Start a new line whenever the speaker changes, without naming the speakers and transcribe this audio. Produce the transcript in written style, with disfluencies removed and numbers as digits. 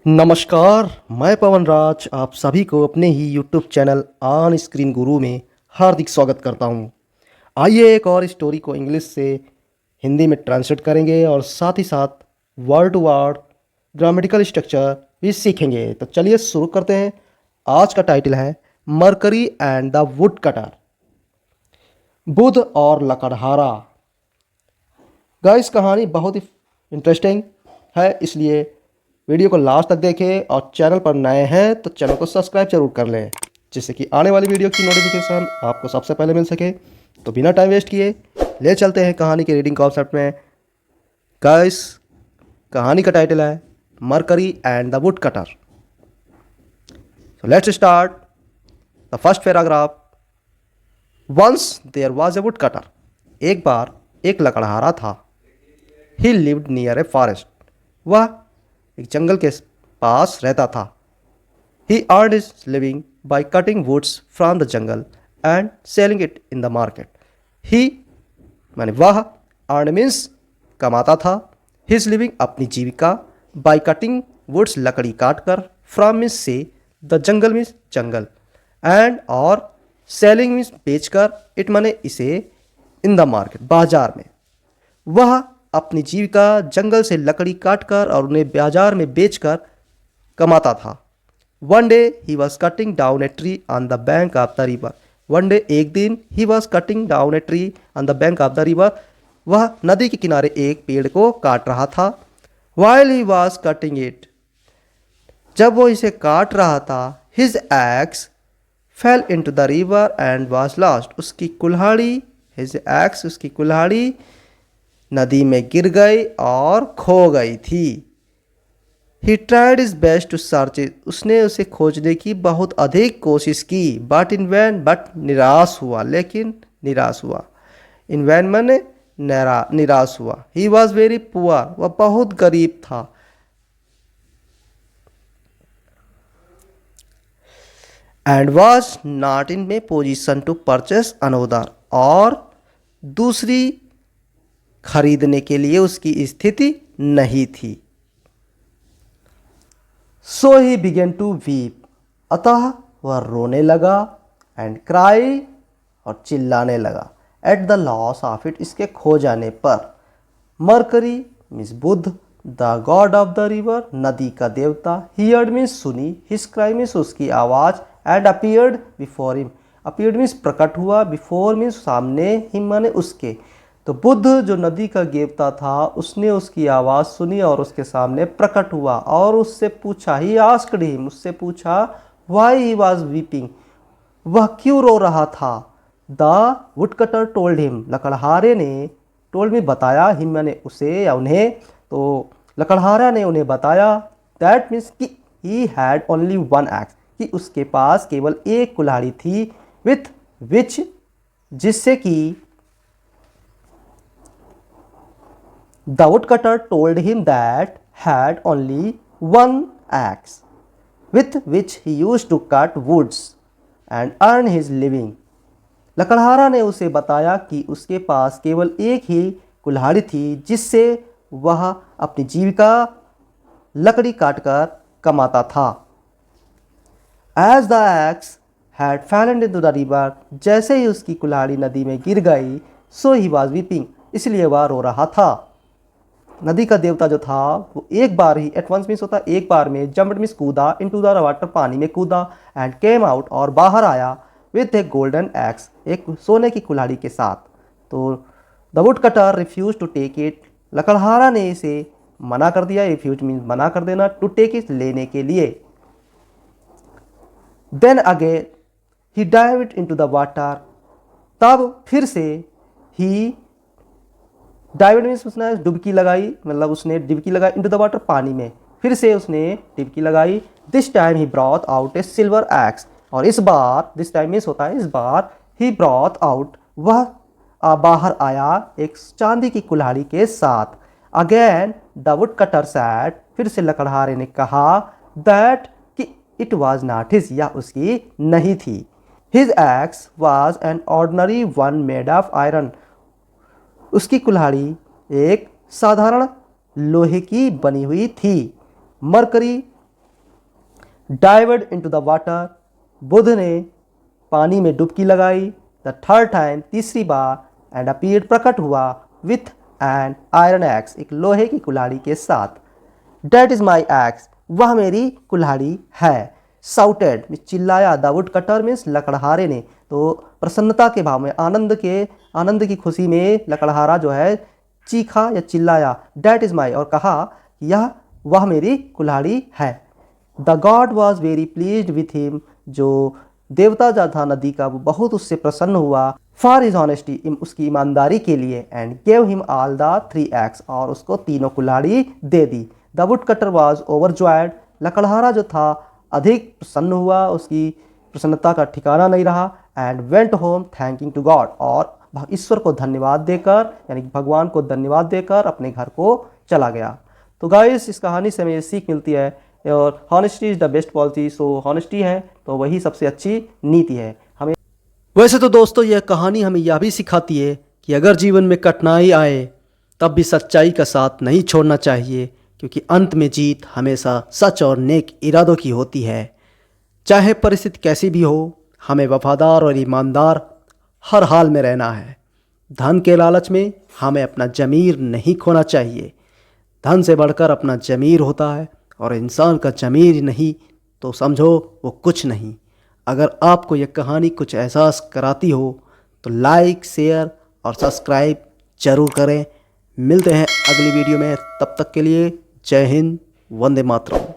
नमस्कार, मैं पवन राज आप सभी को अपने ही यूट्यूब चैनल ऑन स्क्रीन गुरु में हार्दिक स्वागत करता हूं। आइए एक और स्टोरी को इंग्लिश से हिंदी में ट्रांसलेट करेंगे और साथ ही साथ word to word grammatical structure भी सीखेंगे। तो चलिए शुरू करते हैं। आज का टाइटल है Mercury and the woodcutter, बुध और लकड़हारा। गाइस, कहानी बहुत ही इंटरेस्टिंग है, इसलिए वीडियो को लास्ट तक देखें और चैनल पर नए हैं तो चैनल को सब्सक्राइब जरूर कर लें, जिससे कि आने वाली वीडियो की नोटिफिकेशन आपको सबसे पहले मिल सके। तो बिना टाइम वेस्ट किए ले चलते हैं कहानी के रीडिंग कॉन्सेप्ट में। गाइस, कहानी का टाइटल है Mercury and the woodcutter. So let's start the first paragraph. Once there was a woodcutter. एक बार एक लकड़हारा था। He lived near a forest. वह एक जंगल के पास रहता था। He earned his living by cutting woods from the jungle and selling it in the market. He माने वह, अर्न मीन्स कमाता था, हिज लिविंग अपनी जीविका, बाय कटिंग वुड्स लकड़ी काट कर, फ्रॉम मीन्स से, the jungle means jungle, and और सेलिंग मीन्स बेचकर, इट माने इसे, इन द मार्केट बाजार में। वह अपनी जीविका जंगल से लकड़ी काटकर और उन्हें बाजार में बेचकर कमाता था। One day he was cutting down a tree on the bank of the river. One day एक दिन, ही was cutting down a tree on the bank of the river, वह नदी के किनारे एक पेड़ को काट रहा था। While he was cutting it, जब वो इसे काट रहा था, his axe fell in to the river and was lost. उसकी कुल्हाड़ी, हिज एक्स उसकी कुल्हाड़ी नदी में गिर गई और खो गई थी। He tried his best to search it, उसने उसे खोजने की बहुत अधिक कोशिश की, बट इन वैन, बट निराश हुआ, लेकिन निराश हुआ। इन वैन मैंने निराश हुआ। ही वॉज वेरी पुअर, वह बहुत गरीब था। And was not in a position to purchase another, और दूसरी खरीदने के लिए उसकी स्थिति नहीं थी। So he began to weep, अतः वह रोने लगा, एंड क्राई और चिल्लाने लगा, at the loss of it, इसके खो जाने पर। मरकरी मीन्स बुध, the god of the river नदी का देवता, हियर्ड मीन्स सुनी, हिज क्राई मीन्स उसकी आवाज़, and appeared before him, appeared means प्रकट हुआ, बिफोर मीन्स सामने, हिम माने उसके। तो बुद्ध जो नदी का देवता था, उसने उसकी आवाज़ सुनी और उसके सामने प्रकट हुआ और उससे पूछा, ही आस्क्ड हिम, उससे पूछा, व्हाई ही वाज वीपिंग, वह क्यों रो रहा था। द वुडकटर टोल्ड हिम, लकड़हारे ने, टोल्ड में बताया, हिम मैंने उसे या उन्हें, तो लकड़हारा ने उन्हें बताया, दैट मीन्स कि he had only one x, कि उसके पास केवल एक कुल्हाड़ी थी, विथ विच, जिससे कि, the woodcutter told him that had only one axe, with which he used to cut woods and earn his living. लकड़हारा ने उसे बताया कि उसके पास केवल एक ही कुल्हाड़ी थी, जिससे वह अपनी जीविका लकड़ी काटकर कमाता था। As the axe had fallen into the river, जैसे ही उसकी कुल्हाड़ी नदी में गिर गई, so he was weeping, इसलिए वह रो रहा था। नदी का देवता जो था वो एक बार ही, एट वंस मीन्स होता है एक बार में, जम्प्ड मीन्स कूदा, इनटू द वाटर पानी में कूदा, एंड केम आउट और बाहर आया, विथ ए गोल्डन एक्स एक सोने की कुल्हाड़ी के साथ। तो the woodcutter refuse to take it, लकड़हारा ने इसे मना कर दिया, रिफ्यूज मीन्स मना कर देना, टू टेक इट लेने के लिए। Then again he dive it into the water, तब फिर से ही डाइव मीन्स उसने डुबकी लगाई, मतलब उसने डुबकी लगाई, इनटू द वाटर पानी में, फिर से उसने डुबकी लगाई। This time he broth out A silver x, और इस बार, दिस टाइम मीन्स होता है इस बार, ही ब्रॉथ आउट वह बाहर आया एक चांदी की कुल्हाड़ी के साथ। Again the wood cutter sad, फिर से लकड़हारे ने कहा, दैट कि इट वॉज नॉट हिज, या उसकी नहीं थी। His axe was an ordinary one made of iron, उसकी कुल्हाड़ी एक साधारण लोहे की बनी हुई थी। मरकरी डाइवर्ड इनटू द वाटर, बुद्ध ने पानी में डुबकी लगाई। द थर्ड टाइम, तीसरी बार। एंड अपीयर्ड, प्रकट हुआ। विथ एन आयरन एक्स, एक लोहे की कुल्हाड़ी के साथ। डेट इज़ माई एक्स, वह मेरी कुल्हाड़ी है। साउटेड, चिल्लाया। द वुड कटर मीन्स, लकड़हारे ने। तो प्रसन्नता के भाव में, आनंद की खुशी में लकड़हारा जो है चीखा या चिल्लाया। डेट इज़ माई, और कहा वह मेरी कुल्हाड़ी है। The God was very pleased with him, जो देवता जो था नदी का, वो बहुत उससे प्रसन्न हुआ। फॉर हिज ऑनेस्टी, उसकी ईमानदारी के लिए। And gave him all the 3 axe, और उसको तीनों कुल्हाड़ी दे दी। The woodcutter was overjoyed, लकड़हारा जो था अधिक प्रसन्न हुआ, उसकी प्रसन्नता का ठिकाना नहीं रहा। And went home thanking to god, और ईश्वर को धन्यवाद देकर, यानी भगवान को धन्यवाद देकर अपने घर को चला गया। तो गाइस, इस कहानी से हमें ये सीख मिलती है, और honesty is the best policy. So honesty है तो वही सबसे अच्छी नीति है हमें। वैसे तो दोस्तों, यह कहानी हमें यह भी सिखाती है कि अगर जीवन में कठिनाई आए तब भी सच्चाई का साथ नहीं छोड़ना चाहिए, क्योंकि अंत में जीत हमेशा सच और नेक इरादों की होती है। चाहे परिस्थिति कैसी भी हो, हमें वफादार और ईमानदार हर हाल में रहना है। धन के लालच में हमें अपना ज़मीर नहीं खोना चाहिए। धन से बढ़कर अपना ज़मीर होता है, और इंसान का ज़मीर नहीं तो समझो वो कुछ नहीं। अगर आपको यह कहानी कुछ एहसास कराती हो तो लाइक, शेयर और सब्सक्राइब ज़रूर करें। मिलते हैं अगली वीडियो में, तब तक के लिए जय हिंद, वंदे मातरम।